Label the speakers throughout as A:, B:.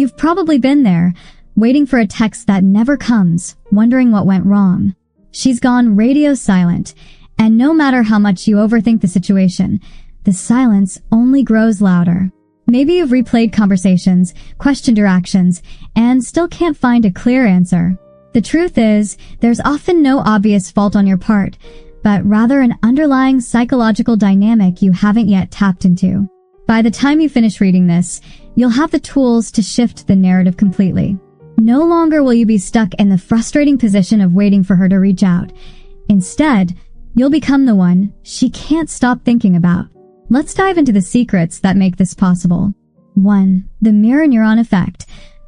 A: You've probably been there, waiting for a text that never comes, wondering what went wrong. She's gone radio silent, and no matter how much you overthink the situation, the silence only grows louder. Maybe you've replayed conversations, questioned your actions, and still can't find a clear answer. The truth is, there's often no obvious fault on your part, but rather an underlying psychological dynamic you haven't yet tapped into. By the time you finish reading this, you'll have the tools to shift the narrative completely. No longer will you be stuck in the frustrating position of waiting for her to reach out. Instead, you'll become the one she can't stop thinking about. Let's dive into the secrets that make this possible. 1. The mirror neuron effect.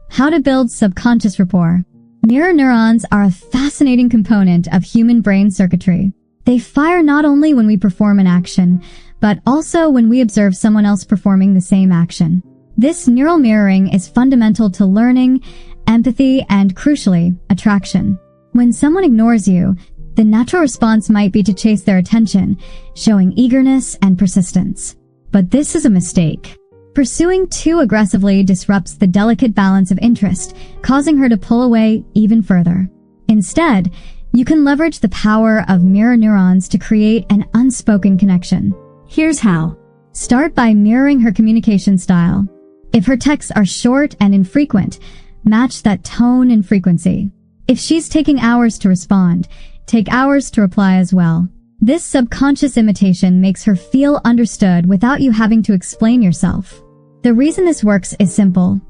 A: How to build subconscious rapport. Mirror neurons are a fascinating component of human brain circuitry. They fire not only when we perform an action, but also when we observe someone else performing the same action. This neural mirroring is fundamental to learning, empathy, and crucially, attraction. When someone ignores you, the natural response might be to chase their attention, showing eagerness and persistence. But this is a mistake. Pursuing too aggressively disrupts the delicate balance of interest, causing her to pull away even further. Instead, you can leverage the power of mirror neurons to create an unspoken connection. Here's how. Start by mirroring her communication style. If her texts are short and infrequent, match that tone and frequency. If she's taking hours to respond, take hours to reply as well. This subconscious imitation makes her feel understood without you having to explain yourself. The reason this works is simple.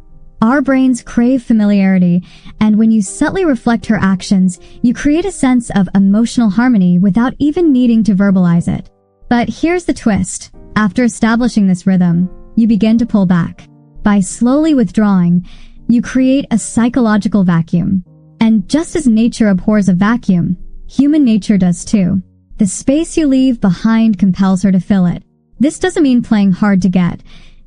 A: Our brains crave familiarity, and when you subtly reflect her actions, you create a sense of emotional harmony without even needing to verbalize it. But here's the twist. After establishing this rhythm, you begin to pull back. By slowly withdrawing, you create a psychological vacuum. And just as nature abhors a vacuum, human nature does too. The space you leave behind compels her to fill it. This doesn't mean playing hard to get.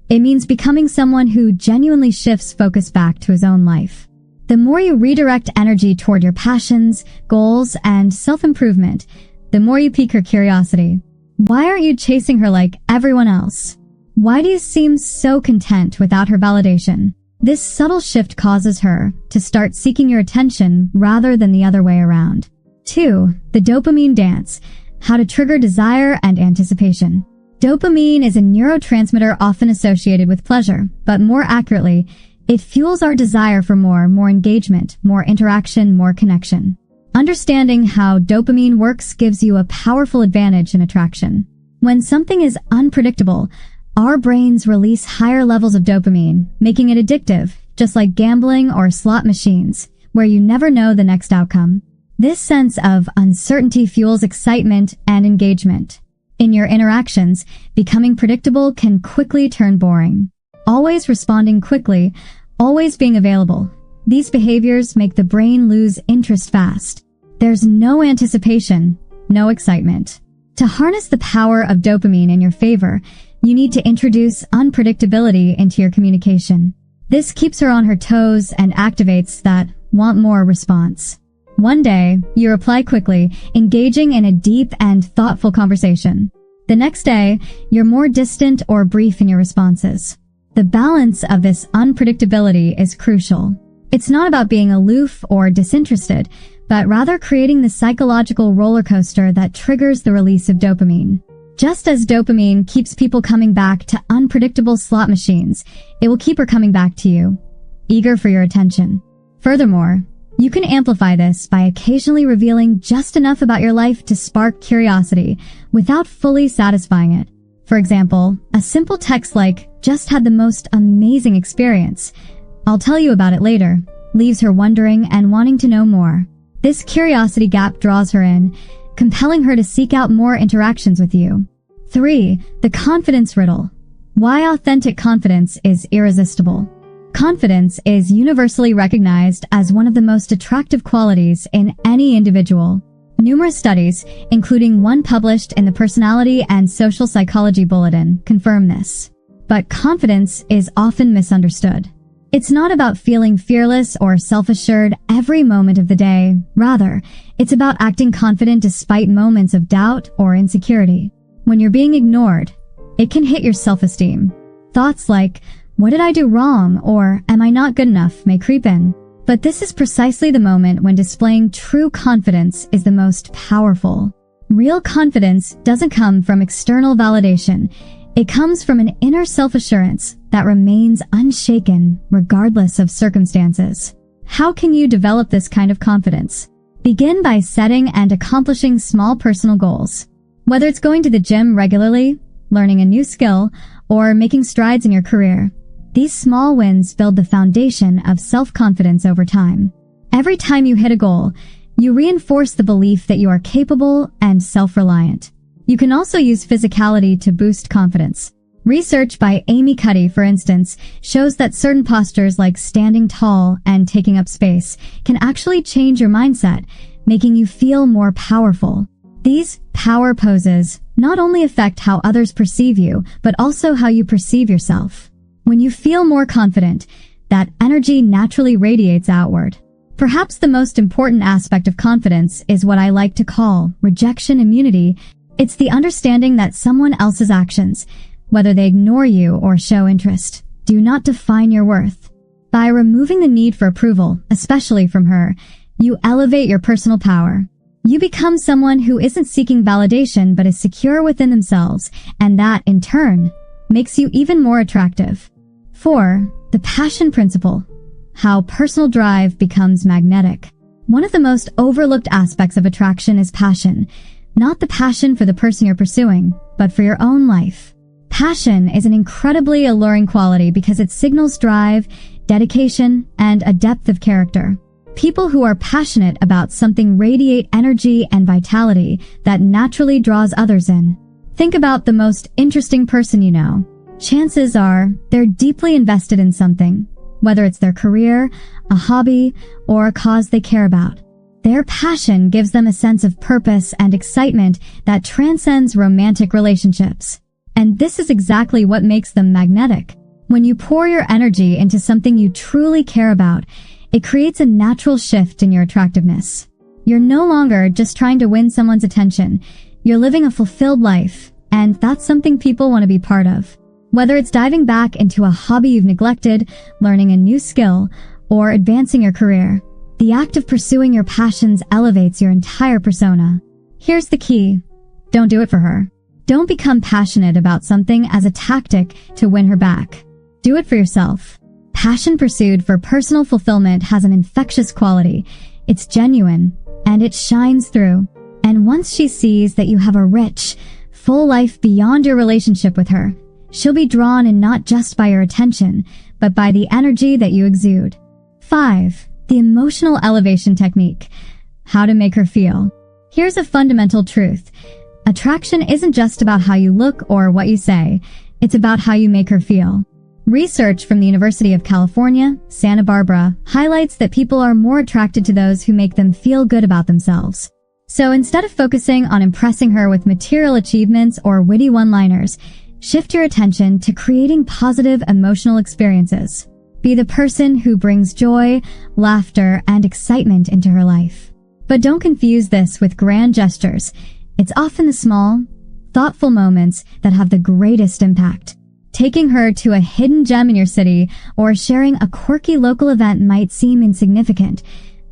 A: It means becoming someone who genuinely shifts focus back to his own life. The more you redirect energy toward your passions, goals, and self-improvement, the more you pique her curiosity. Why aren't you chasing her like everyone else? Why do you seem so content without her validation? This subtle shift causes her to start seeking your attention rather than the other way around. 2. The dopamine dance. How to trigger desire and anticipation. Dopamine is a neurotransmitter often associated with pleasure, but more accurately, it fuels our desire for more engagement, more interaction, more connection. Understanding how dopamine works gives you a powerful advantage in attraction. When something is unpredictable, our brains release higher levels of dopamine, making it addictive, just like gambling or slot machines, where you never know the next outcome. This sense of uncertainty fuels excitement and engagement. In your interactions, becoming predictable can quickly turn boring. Always responding quickly, always being available. These behaviors make the brain lose interest fast. There's no anticipation, no excitement. To harness the power of dopamine in your favor, you need to introduce unpredictability into your communication. This keeps her on her toes and activates that want more response. One day, you reply quickly, engaging in a deep and thoughtful conversation. The next day, you're more distant or brief in your responses. The balance of this unpredictability is crucial. It's not about being aloof or disinterested, but rather creating the psychological roller coaster that triggers the release of dopamine. Just as dopamine keeps people coming back to unpredictable slot machines, it will keep her coming back to you, eager for your attention. Furthermore, you can amplify this by occasionally revealing just enough about your life to spark curiosity without fully satisfying it. For example, a simple text like, "Just had the most amazing experience. I'll tell you about it later," leaves her wondering and wanting to know more. This curiosity gap draws her in, compelling her to seek out more interactions with you. 3. The confidence riddle. Why authentic confidence is irresistible. Confidence is universally recognized as one of the most attractive qualities in any individual. Numerous studies, including one published in the Personality and Social Psychology Bulletin, confirm this. But confidence is often misunderstood. It's not about feeling fearless or self-assured every moment of the day. Rather, it's about acting confident despite moments of doubt or insecurity. When you're being ignored, it can hit your self-esteem. Thoughts like, what did I do wrong, or am I not good enough may creep in. But this is precisely the moment when displaying true confidence is the most powerful. Real confidence doesn't come from external validation. It comes from an inner self-assurance that remains unshaken regardless of circumstances. How can you develop this kind of confidence? Begin by setting and accomplishing small personal goals. Whether it's going to the gym regularly, learning a new skill, or making strides in your career, these small wins build the foundation of self-confidence over time. Every time you hit a goal, you reinforce the belief that you are capable and self-reliant. You can also use physicality to boost confidence. Research by Amy Cuddy, for instance, shows that certain postures like standing tall and taking up space can actually change your mindset, making you feel more powerful. These power poses not only affect how others perceive you, but also how you perceive yourself. When you feel more confident, that energy naturally radiates outward. Perhaps the most important aspect of confidence is what I like to call rejection immunity. It's the understanding that someone else's actions, whether they ignore you or show interest, do not define your worth. By removing the need for approval, especially from her, you elevate your personal power. You become someone who isn't seeking validation but is secure within themselves, and that, in turn, makes you even more attractive. 4. The passion principle. How personal drive becomes magnetic. One of the most overlooked aspects of attraction is passion. Not the passion for the person you're pursuing, but for your own life. Passion is an incredibly alluring quality because it signals drive, dedication, and a depth of character. People who are passionate about something radiate energy and vitality that naturally draws others in. Think about the most interesting person you know. Chances are they're deeply invested in something, whether it's their career, a hobby, or a cause they care about. Their passion gives them a sense of purpose and excitement that transcends romantic relationships. And this is exactly what makes them magnetic. When you pour your energy into something you truly care about, it creates a natural shift in your attractiveness. You're no longer just trying to win someone's attention. You're living a fulfilled life, and that's something people want to be part of. Whether it's diving back into a hobby you've neglected, learning a new skill, or advancing your career, the act of pursuing your passions elevates your entire persona. Here's the key. Don't do it for her. Don't become passionate about something as a tactic to win her back. Do it for yourself. Passion pursued for personal fulfillment has an infectious quality. It's genuine, and it shines through. And once she sees that you have a rich, full life beyond your relationship with her, she'll be drawn in not just by your attention, but by the energy that you exude. 5. The emotional elevation technique. How to make her feel. Here's a fundamental truth. Attraction isn't just about how you look or what you say. It's about how you make her feel. Research from the University of California, Santa Barbara, highlights that people are more attracted to those who make them feel good about themselves. So instead of focusing on impressing her with material achievements or witty one-liners, shift your attention to creating positive emotional experiences. Be the person who brings joy, laughter, and excitement into her life. But don't confuse this with grand gestures. It's often the small, thoughtful moments that have the greatest impact. Taking her to a hidden gem in your city or sharing a quirky local event might seem insignificant,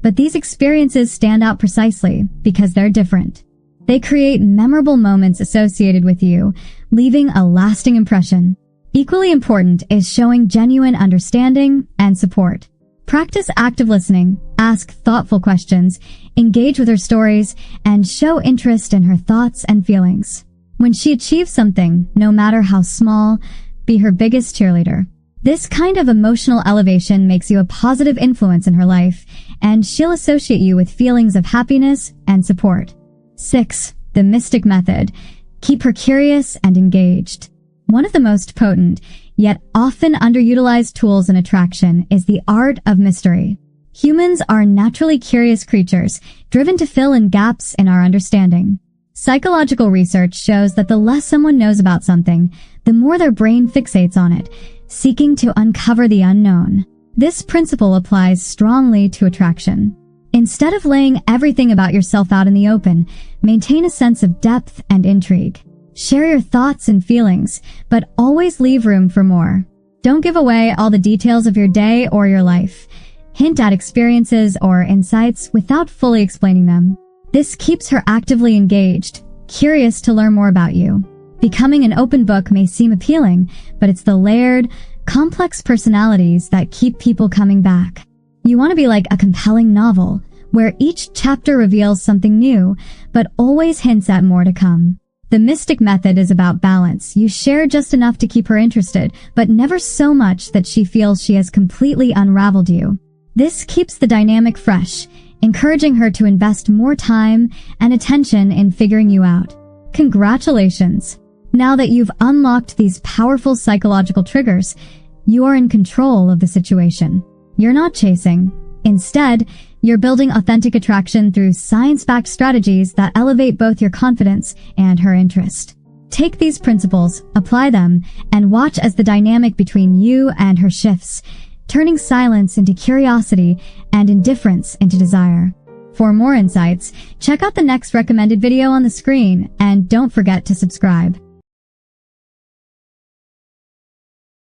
A: but these experiences stand out precisely because they're different. They create memorable moments associated with you, leaving a lasting impression. Equally important is showing genuine understanding and support. Practice active listening, ask thoughtful questions, engage with her stories, and show interest in her thoughts and feelings. When she achieves something, no matter how small, be her biggest cheerleader. This kind of emotional elevation makes you a positive influence in her life, and she'll associate you with feelings of happiness and support. 6. The Mystic Method. Keep her curious and engaged. One of the most potent, yet often underutilized tools in attraction is the art of mystery. Humans are naturally curious creatures, driven to fill in gaps in our understanding. Psychological research shows that the less someone knows about something, the more their brain fixates on it, seeking to uncover the unknown. This principle applies strongly to attraction. Instead of laying everything about yourself out in the open, maintain a sense of depth and intrigue. Share your thoughts and feelings, but always leave room for more. Don't give away all the details of your day or your life. Hint at experiences or insights without fully explaining them. This keeps her actively engaged, curious to learn more about you. Becoming an open book may seem appealing, but it's the layered, complex personalities that keep people coming back. You want to be like a compelling novel, where each chapter reveals something new, but always hints at more to come. The Mystic Method is about balance. You share just enough to keep her interested, but never so much that she feels she has completely unraveled you. This keeps the dynamic fresh, encouraging her to invest more time and attention in figuring you out. Congratulations! Now that you've unlocked these powerful psychological triggers, you are in control of the situation. You're not chasing. Instead, you're building authentic attraction through science-backed strategies that elevate both your confidence and her interest. Take these principles, apply them, and watch as the dynamic between you and her shifts, turning silence into curiosity and indifference into desire. For more insights, check out the next recommended video on the screen, and don't forget to subscribe.